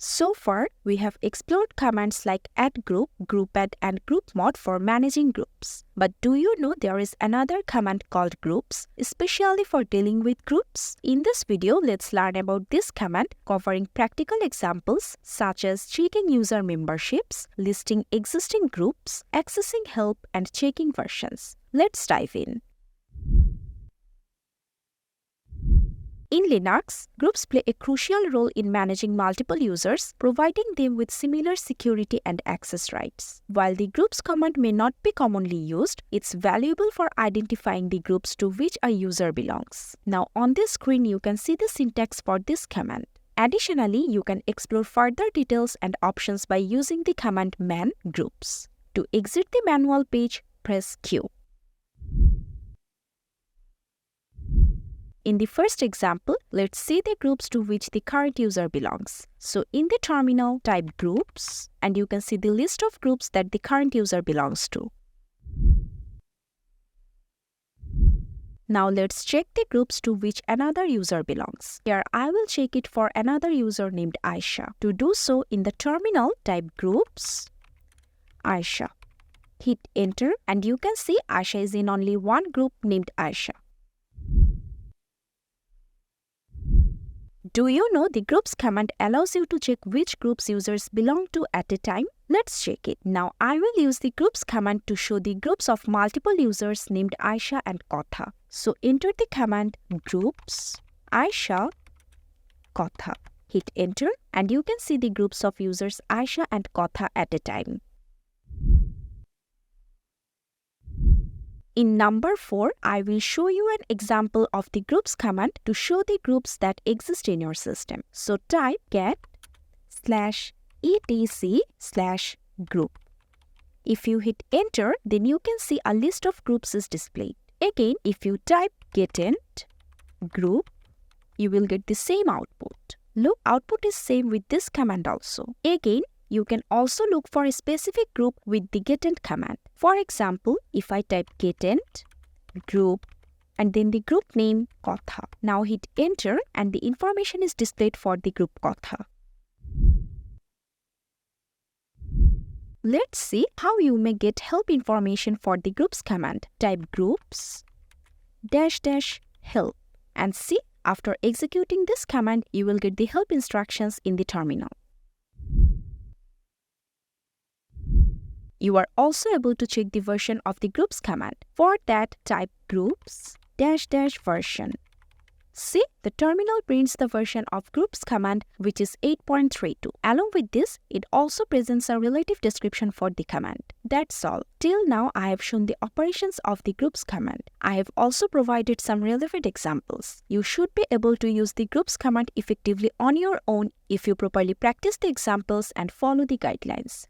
So far, we have explored commands like add group, group add, and group mod for managing groups. But do you know there is another command called groups, especially for dealing with groups? In this video, let's learn about this command covering practical examples such as checking user memberships, listing existing groups, accessing help, and checking versions. Let's dive in. In Linux, groups play a crucial role in managing multiple users, providing them with similar security and access rights. While the groups command may not be commonly used, it's valuable for identifying the groups to which a user belongs. Now on this screen, you can see the syntax for this command. Additionally, you can explore further details and options by using the command man groups. To exit the manual page, press Q. In the first example, let's see the groups to which the current user belongs. So in the terminal, type groups, and you can see the list of groups that the current user belongs to. Now let's check the groups to which another user belongs. Here I will check it for another user named Aisha. To do so, in the terminal, type groups, Aisha. Hit enter and you can see Aisha is in only one group named Aisha. Do you know the groups command allows you to check which groups users belong to at a time? Let's check it. Now I will use the groups command to show the groups of multiple users named Aisha and Kotha. So enter the command groups Aisha Kotha. Hit enter and you can see the groups of users Aisha and Kotha at a time. In number 4, I will show you an example of the groups command to show the groups that exist in your system. So type get/etc/group. If you hit enter, then you can see a list of groups is displayed. Again, if you type getInt group, you will get the same output. Look, output is same with this command also. Again, you can also look for a specific group with the getInt command. For example, if I type getInt group and then the group name Kotha. Now hit enter and the information is displayed for the group Kotha. Let's see how you may get help information for the groups command. Type groups --help and see, after executing this command, you will get the help instructions in the terminal. You are also able to check the version of the groups command. For that, type groups --version. See, the terminal prints the version of groups command, which is 8.32. Along with this, it also presents a relative description for the command. That's all. Till now, I have shown the operations of the groups command. I have also provided some relevant examples. You should be able to use the groups command effectively on your own if you properly practice the examples and follow the guidelines.